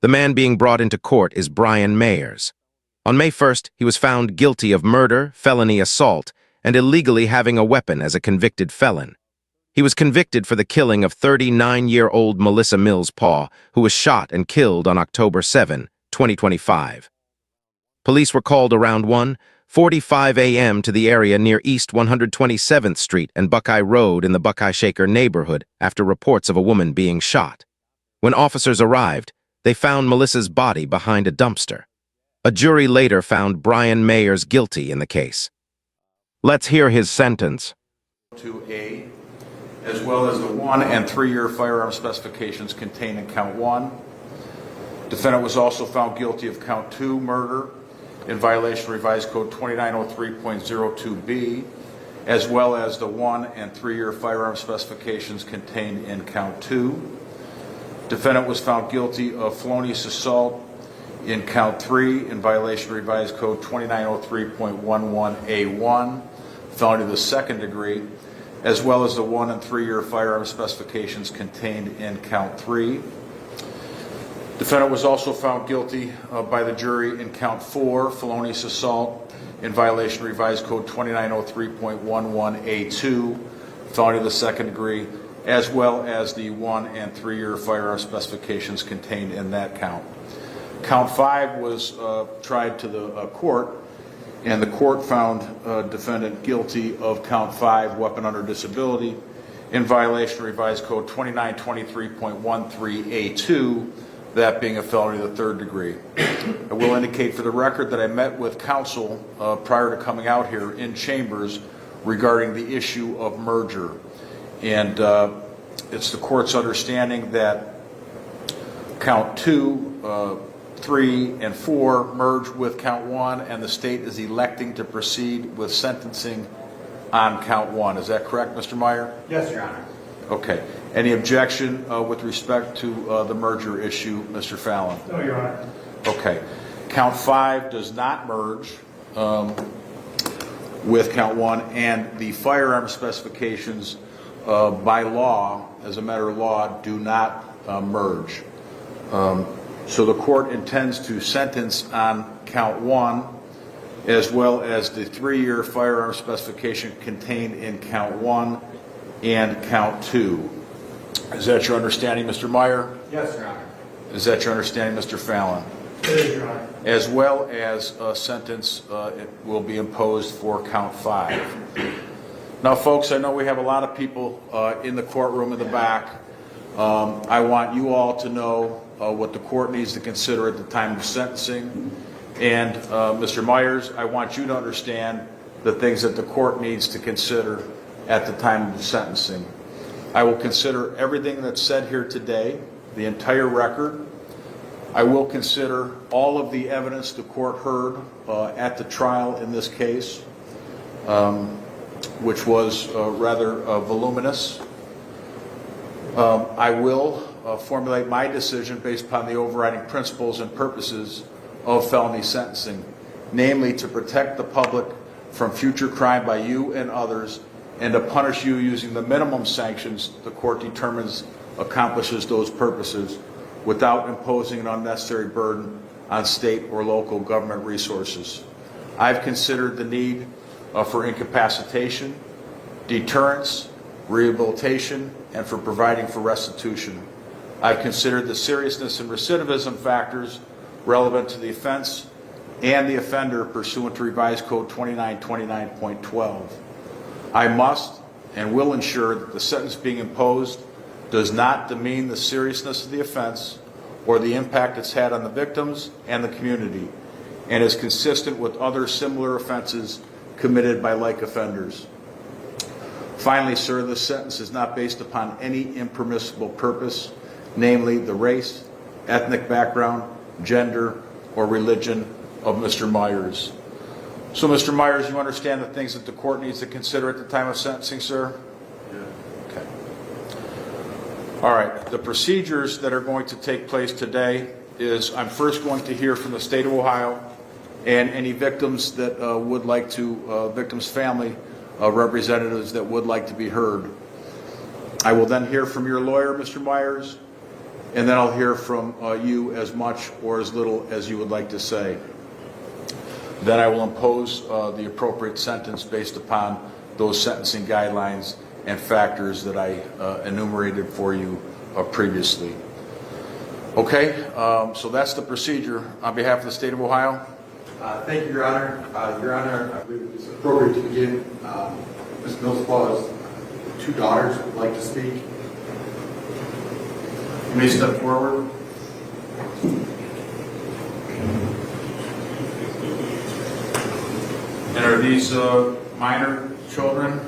The man being brought into court is Brian Meyers. On May 1st, he was found guilty of murder, felony assault, and illegally having a weapon as a convicted felon. He was convicted for the killing of 39-year-old Melissa Millspaw, who was shot and killed on October 7, 2025. Police were called around 1:45 a.m. to the area near East 127th Street and Buckeye Road in the Buckeye Shaker neighborhood after reports of a woman being shot. When officers arrived, they found Melissa's body behind a dumpster. A jury later found Brian Meyers guilty in the case. Let's hear his sentence. A, as well as the 1- and 3-year firearm specifications contained in count 1. Defendant was also found guilty of count 2, murder, in violation of Revised Code 2903.02b, as well as the 1- and 3-year firearm specifications contained in count 2. Defendant was found guilty of felonious assault in count 3 in violation of Revised Code 2903.11a1, felony to the second degree, as well as the 1- and 3-year firearm specifications contained in count 3. Defendant was also found guilty by the jury in count 4, felonious assault in violation of Revised Code 2903.11a2, felony to the second degree, as well as the 1- and 3-year firearm specifications contained in that count. Count 5 was tried to the court, and the court found defendant guilty of count 5, weapon under disability, in violation of Revised Code 2923.13a2, that being a felony to the third degree. I will indicate for the record that I met with counsel prior to coming out here in chambers regarding the issue of merger. And it's the court's understanding that count 2, 3, and 4 merge with count 1, and the state is electing to proceed with sentencing on count 1. Is that correct, Mr. Meyer? Yes, Your Honor. Okay. Any objection with respect to the merger issue, Mr. Fallon? No, Your Honor. Okay. Count 5 does not merge with count 1, and the firearm specifications by law, as a matter of law, do not merge. So the court intends to sentence on count 1 as well as the 3-year firearm specification contained in count 1 and count 2. Is that your understanding, Mr. Meyer? Yes, Your Honor. Is that your understanding, Mr. Fallon? It is, Your Honor. As well as a sentence it will be imposed for count 5. Now, folks, I know we have a lot of people in the courtroom in the back. I want you all to know what the court needs to consider at the time of sentencing. And Mr. Myers, I want you to understand the things that the court needs to consider at the time of sentencing. I will consider everything that's said here today, the entire record. I will consider all of the evidence the court heard at the trial in this case, which was rather voluminous. I will formulate my decision based upon the overriding principles and purposes of felony sentencing, namely to protect the public from future crime by you and others, and to punish you using the minimum sanctions the court determines accomplishes those purposes without imposing an unnecessary burden on state or local government resources. I've considered the need for incapacitation, deterrence, rehabilitation, and for providing for restitution. I've considered the seriousness and recidivism factors relevant to the offense and the offender pursuant to Revised Code 2929.12. I must and will ensure that the sentence being imposed does not demean the seriousness of the offense or the impact it's had on the victims and the community, and is consistent with other similar offenses committed by like offenders. Finally, sir, this sentence is not based upon any impermissible purpose, namely the race, ethnic background, gender, or religion of Mr. Myers. So, Mr. Myers, you understand the things that the court needs to consider at the time of sentencing, sir? Yeah. Okay. All right. The procedures that are going to take place today is I'm first going to hear from the state of Ohio and any victims that would like to, victims' family representatives that would like to be heard. I will then hear from your lawyer, Mr. Myers, and then I'll hear from you as much or as little as you would like to say. Then I will impose the appropriate sentence based upon those sentencing guidelines and factors that I enumerated for you previously. Okay, so that's the procedure. On behalf of the state of Ohio. Thank you, Your Honor. Your Honor, I believe it's appropriate to begin. Ms. Millspaw's two daughters would like to speak. You may step forward. And are these minor children?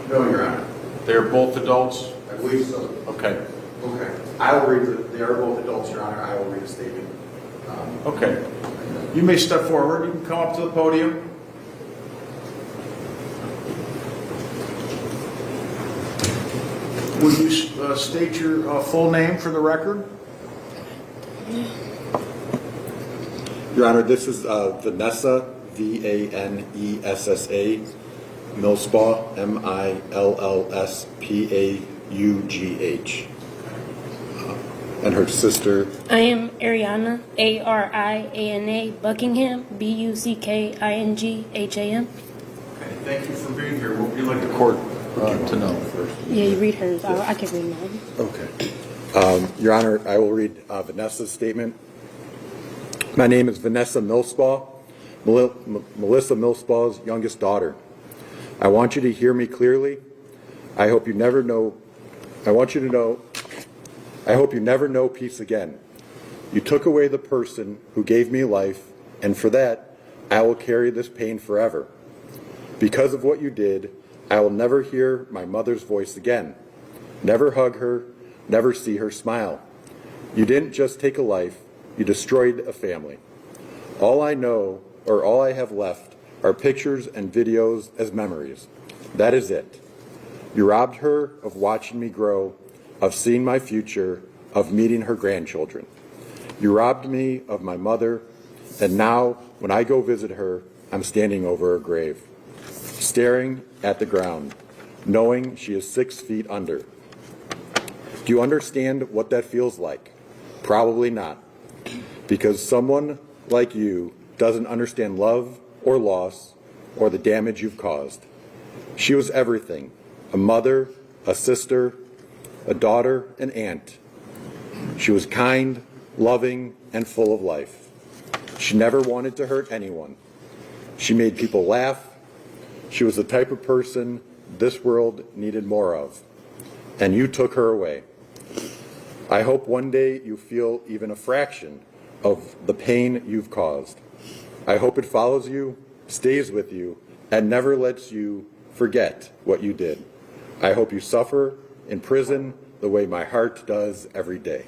No, Your Honor. They're both adults? I believe so. Okay. Okay. I will read they are both adults, Your Honor. I will read a statement. Okay. You may step forward. You can come up to the podium. Would you state your full name for the record? Your Honor, this is Vanessa, Vanessa, Millspaw, Millspaugh, and her sister. I am Ariana, Ariana Buckingham, Buckingham. Okay, thank you for being here. What would you like the court to know first? Yeah, you read hers. I can read mine. Okay. Your Honor, I will read Vanessa's statement. My name is Vanessa Millspaw, Melissa Millspaw's youngest daughter. I want you to hear me clearly. I hope you never know peace again. You took away the person who gave me life, and for that, I will carry this pain forever. Because of what you did, I will never hear my mother's voice again, never hug her, never see her smile. You didn't just take a life, you destroyed a family. All I know, or all I have left, are pictures and videos as memories. That is it. You robbed her of watching me grow, of seeing my future, of meeting her grandchildren. You robbed me of my mother, and now, when I go visit her, I'm standing over her grave, staring at the ground, knowing she is 6 feet under. Do you understand what that feels like? Probably not, because someone like you doesn't understand love or loss or the damage you've caused. She was everything: a mother, a sister, a daughter, an aunt. She was kind, loving, and full of life. She never wanted to hurt anyone. She made people laugh. She was the type of person this world needed more of. And you took her away. I hope one day you feel even a fraction of the pain you've caused. I hope it follows you, stays with you, and never lets you forget what you did. I hope you suffer in prison the way my heart does every day.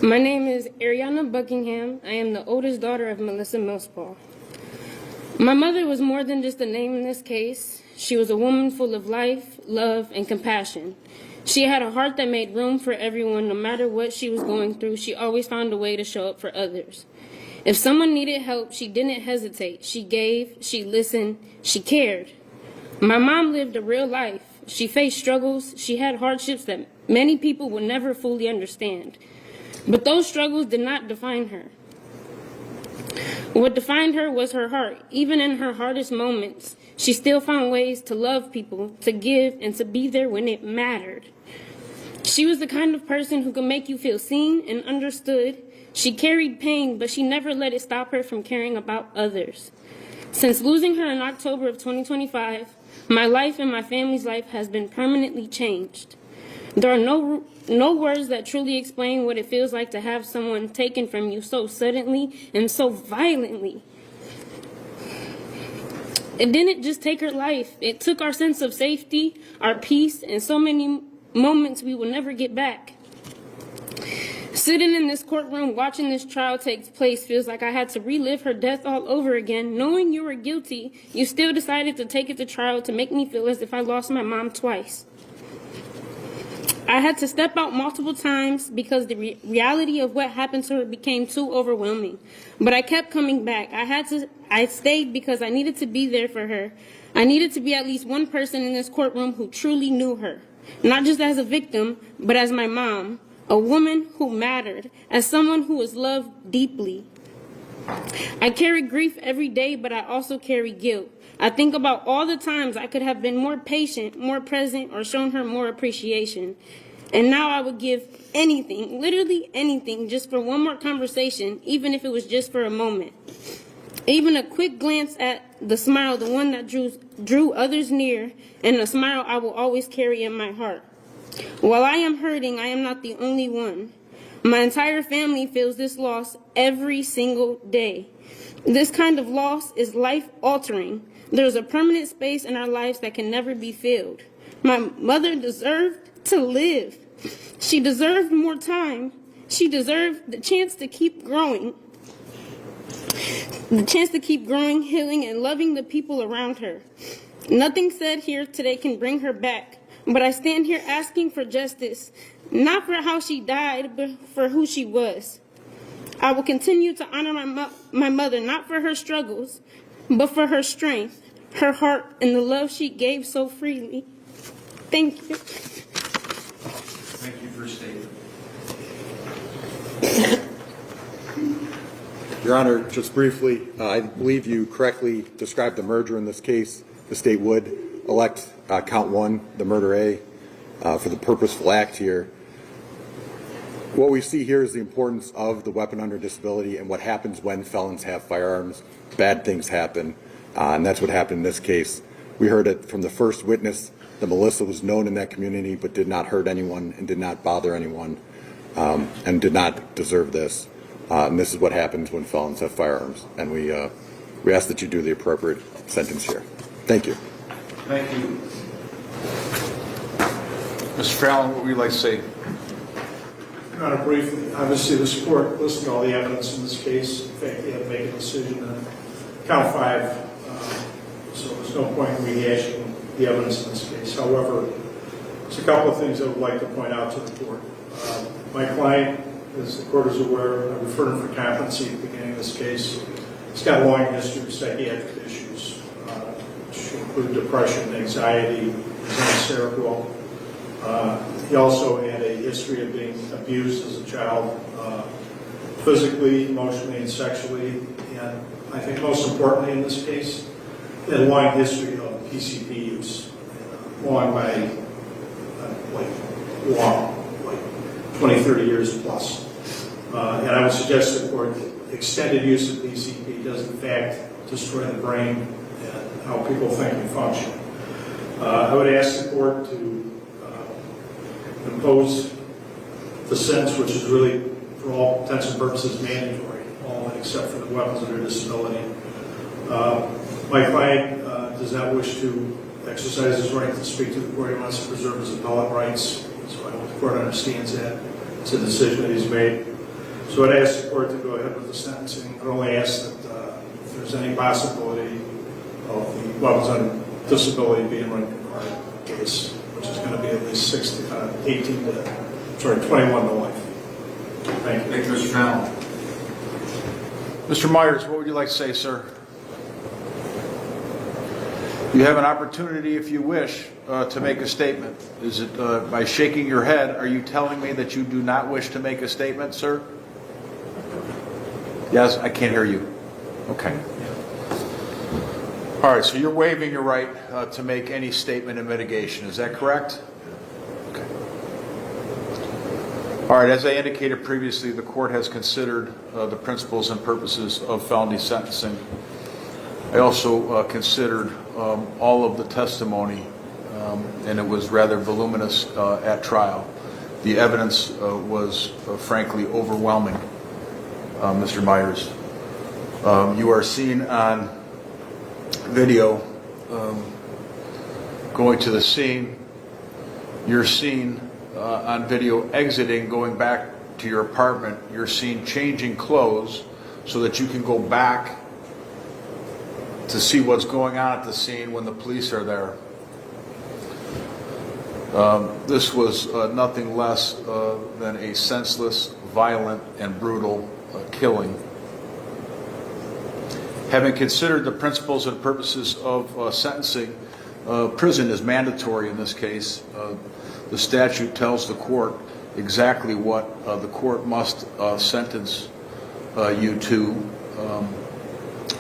My name is Ariana Buckingham. I am the oldest daughter of Melissa Millspaw. My mother was more than just a name in this case. She was a woman full of life, love, and compassion. She had a heart that made room for everyone. No matter what she was going through, she always found a way to show up for others. If someone needed help, she didn't hesitate. She gave, she listened, she cared. My mom lived a real life. She faced struggles. She had hardships that many people will never fully understand. But those struggles did not define her. What defined her was her heart. Even in her hardest moments, she still found ways to love people, to give, and to be there when it mattered. She was the kind of person who could make you feel seen and understood. She carried pain, but she never let it stop her from caring about others. Since losing her in October of 2025, my life and my family's life has been permanently changed. There are no words that truly explain what it feels like to have someone taken from you so suddenly and so violently. It didn't just take her life. It took our sense of safety, our peace, and so many moments we will never get back. Sitting in this courtroom watching this trial take place feels like I had to relive her death all over again. Knowing you were guilty, you still decided to take it to trial to make me feel as if I lost my mom twice. I had to step out multiple times because the reality of what happened to her became too overwhelming. But I kept coming back. I stayed because I needed to be there for her. I needed to be at least one person in this courtroom who truly knew her. Not just as a victim, but as my mom, a woman who mattered, as someone who was loved deeply. I carry grief every day, but I also carry guilt. I think about all the times I could have been more patient, more present, or shown her more appreciation. And now I would give anything, literally anything, just for one more conversation, even if it was just for a moment. Even a quick glance at the smile, the one that drew others near, and a smile I will always carry in my heart. While I am hurting, I am not the only one. My entire family feels this loss every single day. This kind of loss is life-altering. There's a permanent space in our lives that can never be filled. My mother deserved to live. She deserved more time. She deserved the chance to keep growing. The chance to keep growing, healing, and loving the people around her. Nothing said here today can bring her back, but I stand here asking for justice, not for how she died, but for who she was. I will continue to honor my mother, not for her struggles, but for her strength, her heart, and the love she gave so freely. Thank you. Thank you for your statement. Your Honor, just briefly, I believe you correctly described the merger in this case. The state would elect count one, the murder A, for the purposeful act here. What we see here is the importance of the weapon under disability and what happens when felons have firearms. Bad things happen, and that's what happened in this case. We heard it from the first witness that Melissa was known in that community but did not hurt anyone and did not bother anyone and did not deserve this. And this is what happens when felons have firearms. And we ask that you do the appropriate sentence here. Thank you. Thank you. Mr. Fallon, what would you like to say? Your Honor, briefly, obviously this court listened to all the evidence in this case. In fact, they had to make a decision on count 5, so there's no point in rehashing the evidence in this case. However, there's a couple of things I would like to point out to the court. My client, as the court is aware, I referred him for competency at the beginning of this case. He's got a long history of psychiatric issues, which include depression, anxiety, hysterical. He also had a history of being abused as a child, physically, emotionally, and sexually. And I think most importantly in this case, he had a long history of PCP use, long by 20, 30 years plus. And I would suggest to the court that extended use of PCP does in fact destroy the brain and how people think and function. I would ask the court to impose the sentence, which is really, for all intents and purposes, mandatory, all except for the weapons under disability. My client does not wish to exercise his right to speak to the court. He wants to preserve his appellate rights, so I hope the court understands that. It's a decision that he's made. So I'd ask the court to go ahead with the sentencing. I'd only ask that if there's any possibility of the weapons under disability being run concurrent case, which is going to be at least 21 to life. Thank you. Thank you, Mr. Fallon. Mr. Meyers, what would you like to say, sir? You have an opportunity, if you wish, to make a statement. Is it by shaking your head, are you telling me that you do not wish to make a statement, sir? Yes, I can't hear you. Okay. All right, so you're waiving your right to make any statement in mitigation. Is that correct? Okay. All right, as I indicated previously, the court has considered the principles and purposes of felony sentencing. I also considered all of the testimony, and it was rather voluminous at trial. The evidence was frankly overwhelming, Mr. Meyers. You are seen on video going to the scene. You're seen on video exiting, going back to your apartment. You're seen changing clothes so that you can go back to see what's going on at the scene when the police are there. This was nothing less than a senseless, violent, and brutal killing. Having considered the principles and purposes of sentencing, prison is mandatory in this case. The statute tells the court exactly what the court must sentence you to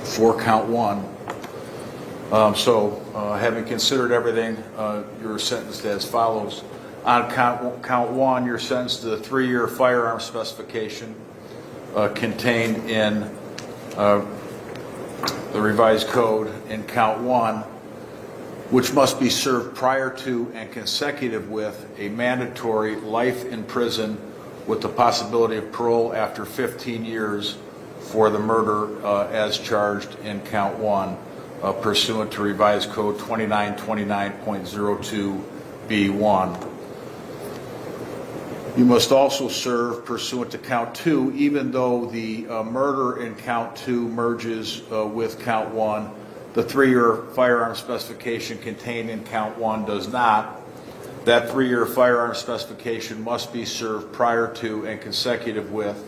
for count one. Having considered everything, you're sentenced as follows. On count one, you're sentenced to the 3-year firearm specification contained in the revised code in count one, which must be served prior to and consecutive with a mandatory life in prison with the possibility of parole after 15 years for the murder as charged in count one, pursuant to revised code 2929.02B1. You must also serve pursuant to count two, even though the murder in count two merges with count one. The 3-year firearm specification contained in count one does not. That 3-year firearm specification must be served prior to and consecutive with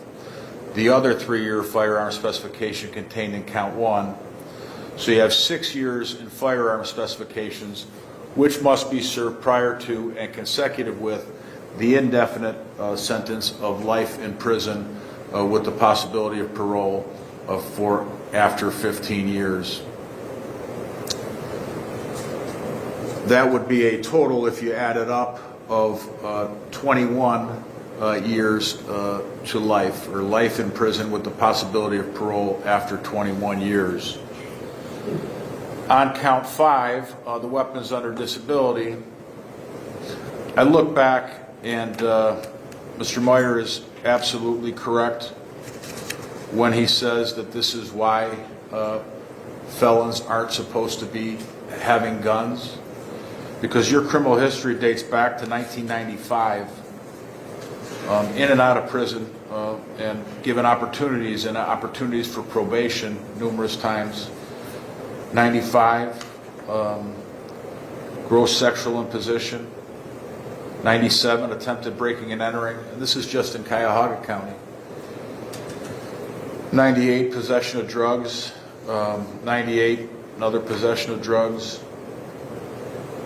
the other 3-year firearm specification contained in count one. So you have 6 years in firearm specifications, which must be served prior to and consecutive with the indefinite sentence of life in prison with the possibility of parole for after 15 years. That would be a total, if you add it up, of 21 years to life, or life in prison with the possibility of parole after 21 years. On count 5, the weapons under disability, I look back and Mr. Meyer is absolutely correct when he says that this is why felons aren't supposed to be having guns, because your criminal history dates back to 1995, in and out of prison, and given opportunities for probation numerous times. 95, gross sexual imposition. 97, attempted breaking and entering, and this is just in Cuyahoga County. 98, possession of drugs. 98, another possession of drugs.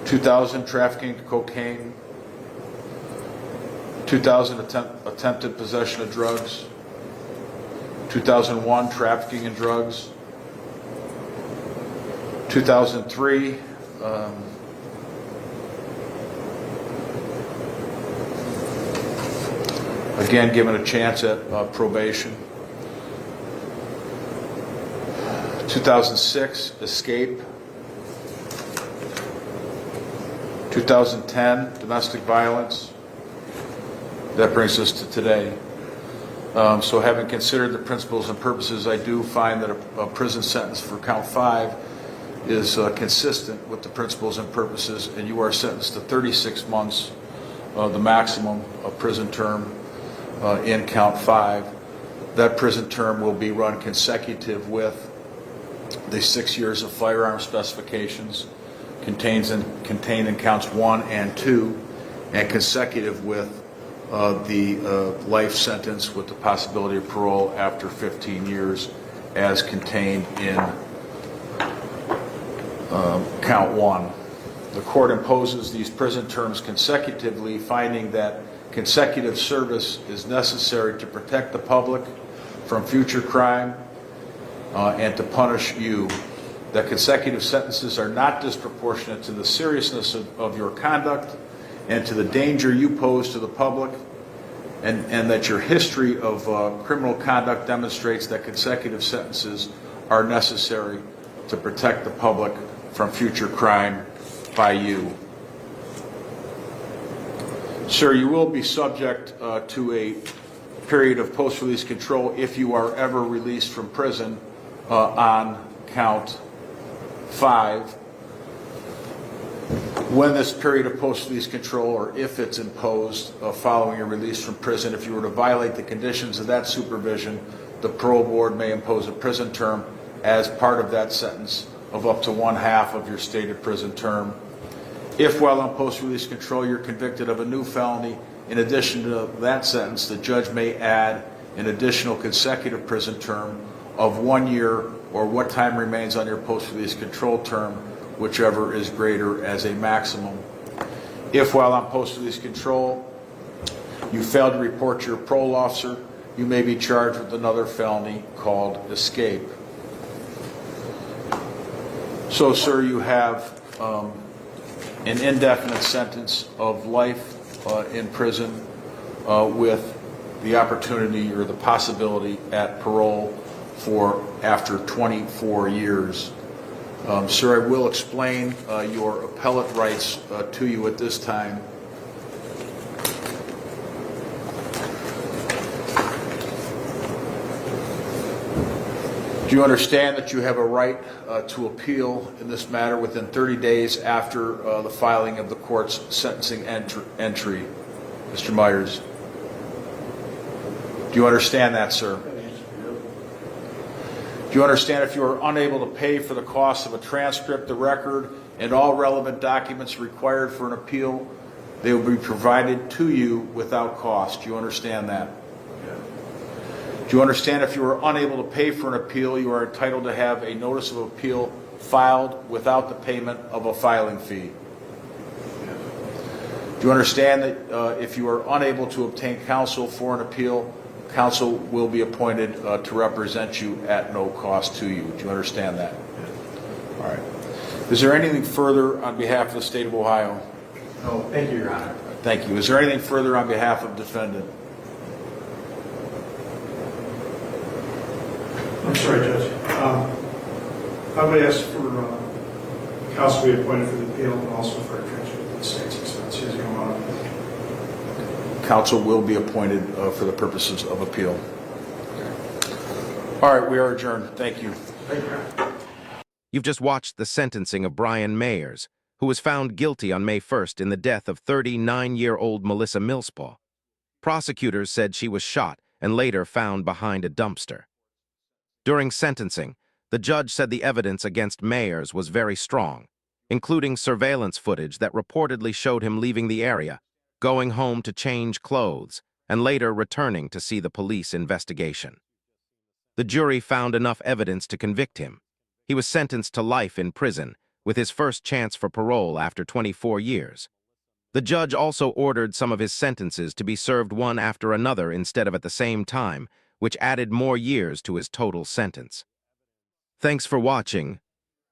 2000, trafficking to cocaine. 2000, attempted possession of drugs. 2001, trafficking in drugs. 2003, again given a chance at probation. 2006, escape. 2010, domestic violence. That brings us to today. So having considered the principles and purposes, I do find that a prison sentence for count 5 is consistent with the principles and purposes, and you are sentenced to 36 months, the maximum prison term in count 5. That prison term will be run consecutive with the 6 years of firearm specifications contained in counts 1 and 2, and consecutive with the life sentence with the possibility of parole after 15 years as contained in count 1. The court imposes these prison terms consecutively, finding that consecutive service is necessary to protect the public from future crime and to punish you. That consecutive sentences are not disproportionate to the seriousness of your conduct and to the danger you pose to the public, and that your history of criminal conduct demonstrates that consecutive sentences are necessary to protect the public from future crime by you. Sir, you will be subject to a period of post-release control if you are ever released from prison on count 5. When this period of post-release control, or if it's imposed following your release from prison, if you were to violate the conditions of that supervision, the parole board may impose a prison term as part of that sentence of up to 1/2 of your stated prison term. If while on post-release control you're convicted of a new felony, in addition to that sentence, the judge may add an additional consecutive prison term of 1 year or what time remains on your post-release control term, whichever is greater as a maximum. If while on post-release control you fail to report your parole officer, you may be charged with another felony called escape. So, sir, you have an indefinite sentence of life in prison with the opportunity or the possibility at parole for after 24 years. Sir, I will explain your appellate rights to you at this time. Do you understand that you have a right to appeal in this matter within 30 days after the filing of the court's sentencing entry? Mr. Meyers. Do you understand that, sir? Do you understand if you are unable to pay for the cost of a transcript, the record, and all relevant documents required for an appeal, they will be provided to you without cost? Do you understand that? Do you understand if you are unable to pay for an appeal, you are entitled to have a notice of appeal filed without the payment of a filing fee? Do you understand that if you are unable to obtain counsel for an appeal, counsel will be appointed to represent you at no cost to you? Do you understand that? All right. Is there anything further on behalf of the state of Ohio? No, thank you, Your Honor. Thank you. Is there anything further on behalf of defendant? I'm sorry, Judge. I would ask for counsel to be appointed for the appeal and also for a transfer of the state's expenses going on. Counsel will be appointed for the purposes of appeal. All right, we are adjourned. Thank you. Thank you, Your Honor. You've just watched the sentencing of Brian Meyers, who was found guilty on May 1st in the death of 39-year-old Melissa Millspaw. Prosecutors said she was shot and later found behind a dumpster. During sentencing, the judge said the evidence against Meyers was very strong, including surveillance footage that reportedly showed him leaving the area, going home to change clothes, and later returning to see the police investigation. The jury found enough evidence to convict him. He was sentenced to life in prison, with his first chance for parole after 24 years. The judge also ordered some of his sentences to be served one after another instead of at the same time, which added more years to his total sentence. Thanks for watching.